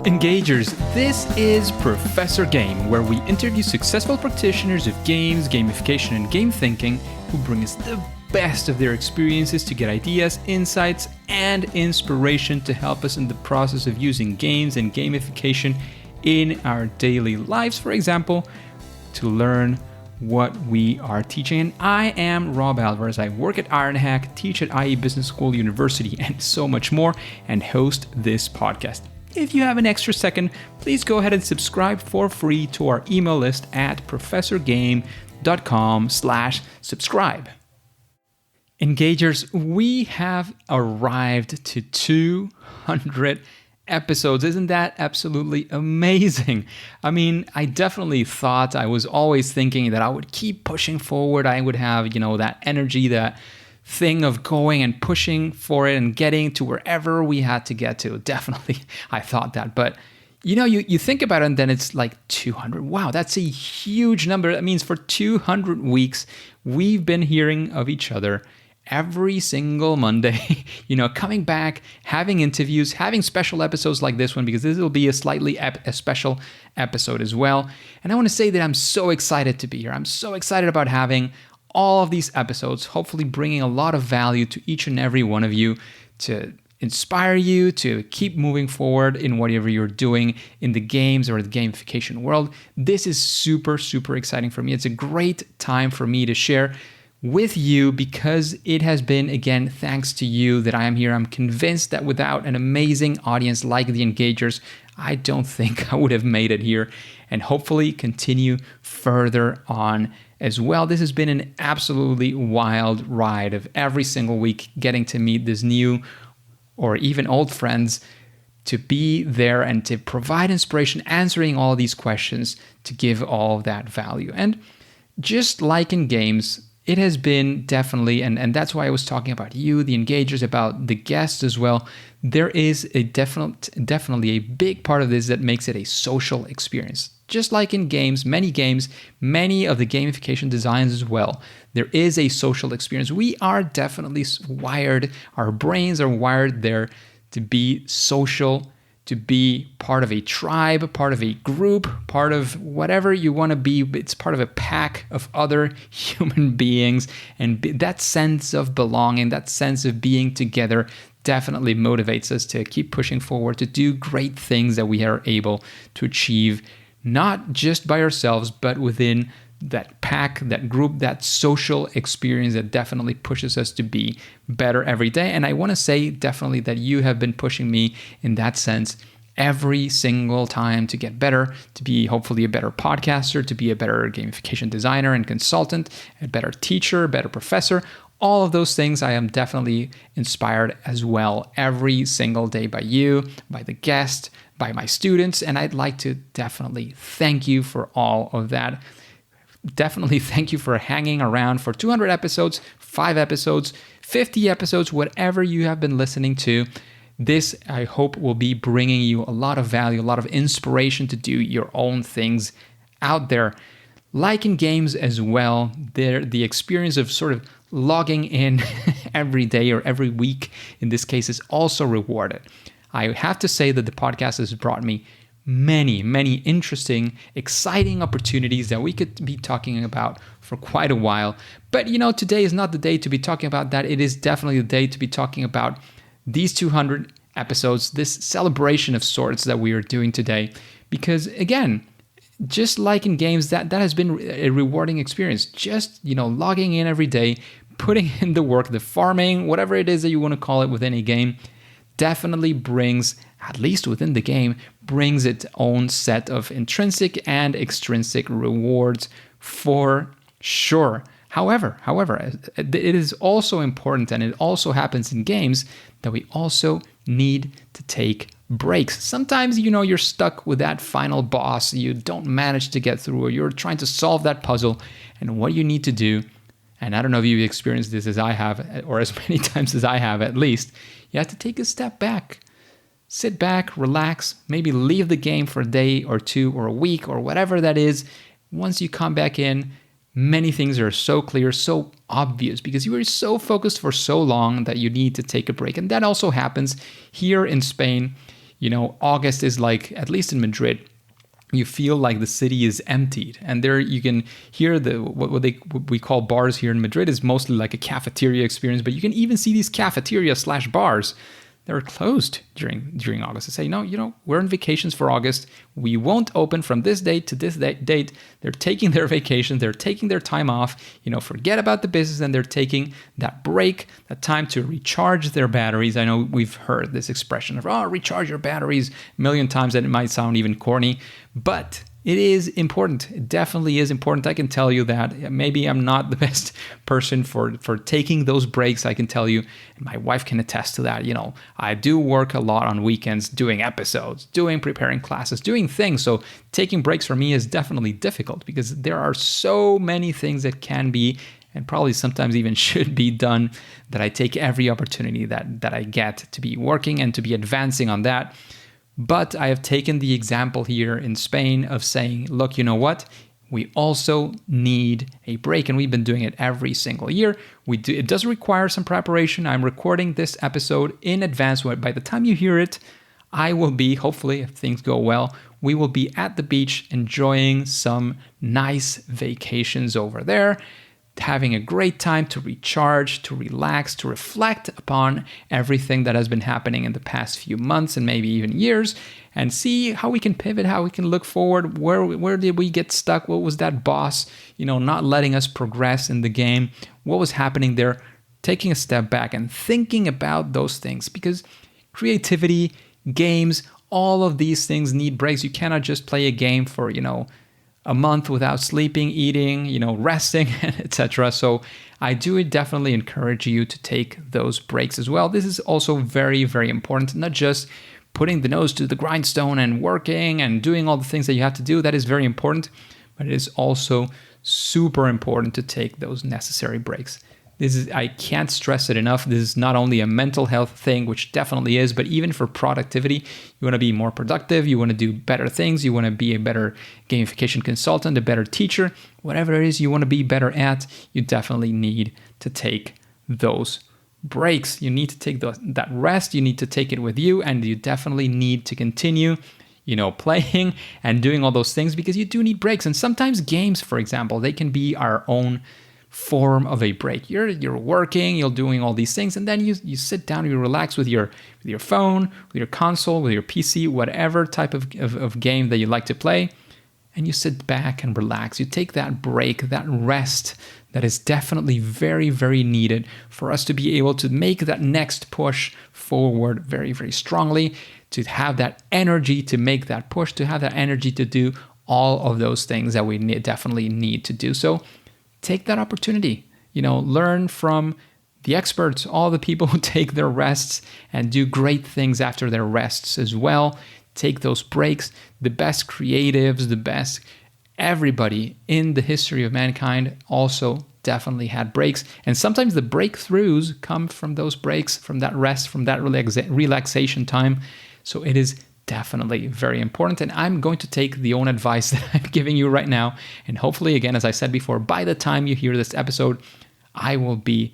Engagers, this is Professor Game, where we interview successful practitioners of games, gamification, and game thinking who bring us the best of their experiences to get ideas, insights, and inspiration to help us in the process of using games and gamification in our daily lives, for example, to learn what we are teaching. And I am Rob Alvarez. I work at IronHack, teach at IE Business School University, and so much more, and host this podcast. If you have an extra second, please go ahead and subscribe for free to our email list at professorgame.com/subscribe. Engagers, we have arrived to 200 episodes. Isn't that absolutely amazing? I mean, I definitely thought, I was always thinking that I would keep pushing forward. I would have, that energy, that thing of going and pushing for it and getting to wherever we had to get to. Definitely, I thought that. But, you think about it and then it's like 200. Wow, that's a huge number. That means for 200 weeks, we've been hearing of each other every single Monday, coming back, having interviews, having special episodes like this one, because this will be a slightly a special episode as well. And I want to say that I'm so excited to be here. I'm so excited about having all of these episodes, hopefully bringing a lot of value to each and every one of you, to inspire you to keep moving forward in whatever you're doing in the games or the gamification world. This is super, super exciting for me. It's a great time for me to share with you because it has been, again, thanks to you that I am here. I'm convinced that without an amazing audience like the Engagers, I don't think I would have made it here, and hopefully continue further on as well. This has been an absolutely wild ride of every single week getting to meet this new or even old friends, to be there and to provide inspiration, answering all of these questions, to give all of that value. And just like in games, it has been definitely, and that's why I was talking about you, the Engagers, about the guests as well. There is a definitely a big part of this that makes it a social experience. Just like in games, many of the gamification designs as well, there is a social experience. We are definitely wired, our brains are wired there to be social, to be part of a tribe, part of a group, part of whatever you want to be. It's part of a pack of other human beings. And that sense of belonging, that sense of being together definitely motivates us to keep pushing forward, to do great things that we are able to achieve, not just by ourselves, but within that pack, that group, that social experience that definitely pushes us to be better every day. And I want to say definitely that you have been pushing me in that sense every single time to get better, to be hopefully a better podcaster, to be a better gamification designer and consultant, a better teacher, a better professor. All of those things I am definitely inspired as well every single day by you, by the guest, by my students. And I'd like to definitely thank you for all of that. Definitely thank you for hanging around for 200 episodes, 5 episodes, 50 episodes, whatever you have been listening to. This, I hope, will be bringing you a lot of value, a lot of inspiration to do your own things out there. Like in games as well, the experience of sort of logging in every day or every week, in this case, is also rewarded. I have to say that the podcast has brought me many, many interesting, exciting opportunities that we could be talking about for quite a while. But today is not the day to be talking about that. It is definitely the day to be talking about these 200 episodes, this celebration of sorts that we are doing today. Because again, just like in games, that has been a rewarding experience. Just, logging in every day, putting in the work, the farming, whatever it is that you want to call it within a game, definitely brings, at least within the game, brings its own set of intrinsic and extrinsic rewards for sure. However, it is also important, and it also happens in games, that we also need to take breaks. Sometimes, you're stuck with that final boss, you don't manage to get through, or you're trying to solve that puzzle, and what you need to do, and I don't know if you've experienced this as I have, or as many times as I have at least, you have to take a step back. Sit back, relax, maybe leave the game for a day or two or a week or whatever that is. Once you come back in, many things are so clear, so obvious, because you were so focused for so long that you need to take a break. And that also happens here in Spain. August is like, at least in Madrid, you feel like the city is emptied, and there you can hear what we call bars here in Madrid is mostly like a cafeteria experience, but you can even see these cafeteria/bars that are closed during August. They say, we're on vacations for August. We won't open from this date to this date. They're taking their vacation. They're taking their time off. Forget about the business, and they're taking that break, that time to recharge their batteries. I know we've heard this expression of, recharge your batteries a million times, and it might sound even corny, but it is important. It definitely is important. I can tell you that. Maybe I'm not the best person for taking those breaks. I can tell you, and my wife can attest to that. I do work a lot on weekends doing episodes, preparing classes, doing things. So taking breaks for me is definitely difficult because there are so many things that can be and probably sometimes even should be done that I take every opportunity that I get to be working and to be advancing on that. But I have taken the example here in Spain of saying, look, you know what? We also need a break, and we've been doing it every single year. It does require some preparation. I'm recording this episode in advance. By the time you hear it, I will be, hopefully, if things go well, we will be at the beach enjoying some nice vacations over there, having a great time to recharge, to relax, to reflect upon everything that has been happening in the past few months and maybe even years, and see how we can pivot, how we can look forward. Where did we get stuck? What was that boss, not letting us progress in the game? What was happening there? Taking a step back and thinking about those things, because creativity, games, all of these things need breaks. You cannot just play a game for, a month without sleeping, eating, resting, etc. So I do definitely encourage you to take those breaks as well. This is also very, very important, not just putting the nose to the grindstone and working and doing all the things that you have to do. That is very important, but it is also super important to take those necessary breaks. I can't stress it enough. This is not only a mental health thing, which definitely is, but even for productivity, you want to be more productive, you want to do better things, you want to be a better gamification consultant, a better teacher, whatever it is you want to be better at, you definitely need to take those breaks. You need to take that rest, you need to take it with you, and you definitely need to continue playing and doing all those things, because you do need breaks. And sometimes games, for example, they can be our own form of a break. You're working, you're doing all these things, and then you sit down, you relax with your phone, with your console, with your PC, whatever type of game that you like to play, and you sit back and relax. You take that break, that rest that is definitely very, very needed for us to be able to make that next push forward very, very strongly, to have that energy to make that push, to have that energy to do all of those things that we definitely need to do. So take that opportunity, learn from the experts, all the people who take their rests and do great things after their rests as well. Take those breaks. The best creatives, the best everybody in the history of mankind also definitely had breaks. And sometimes the breakthroughs come from those breaks, from that rest, from that relaxation time. So it is definitely very important. And I'm going to take the own advice that I'm giving you right now. And hopefully, again, as I said before, by the time you hear this episode, I will be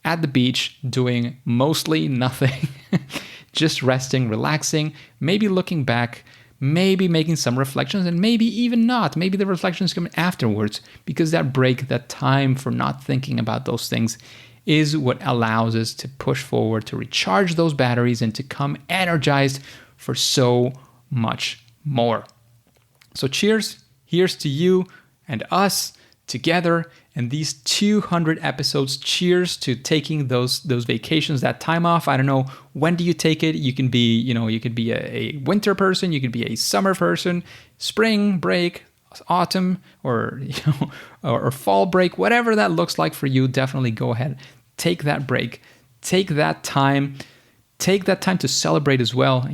at the beach doing mostly nothing, just resting, relaxing, maybe looking back, maybe making some reflections, and maybe even not. Maybe the reflections come afterwards, because that break, that time for not thinking about those things, is what allows us to push forward, to recharge those batteries, and to come energized for so much more. So cheers. Here's to you and us together and these 200 episodes. Cheers to taking those vacations, that time off. I don't know, when do you take it? You can be, you could be a winter person, you could be a summer person, spring break, autumn, or or fall break, whatever that looks like for you. Definitely go ahead, take that break, take that time. Take that time to celebrate as well.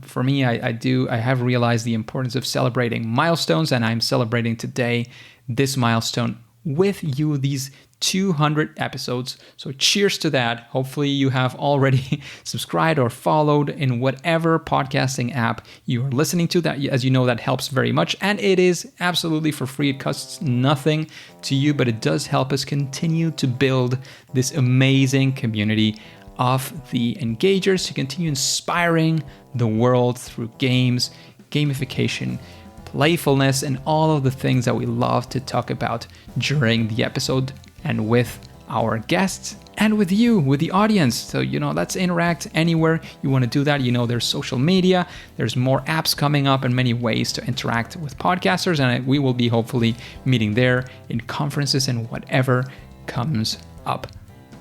For me, I have realized the importance of celebrating milestones, and I'm celebrating today this milestone with you, these 200 episodes. So cheers to that. Hopefully you have already subscribed or followed in whatever podcasting app you are listening to. That, as you know, that helps very much. And it is absolutely for free. It costs nothing to you, but it does help us continue to build this amazing community of the engagers to continue inspiring the world through games, gamification, playfulness, and all of the things that we love to talk about during the episode and with our guests and with you, with the audience. So, let's interact anywhere you want to do that. There's social media, there's more apps coming up, and many ways to interact with podcasters. And we will be hopefully meeting there in conferences and whatever comes up.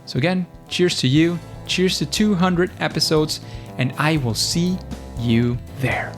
So again, cheers to you, cheers to 200 episodes, and I will see you there.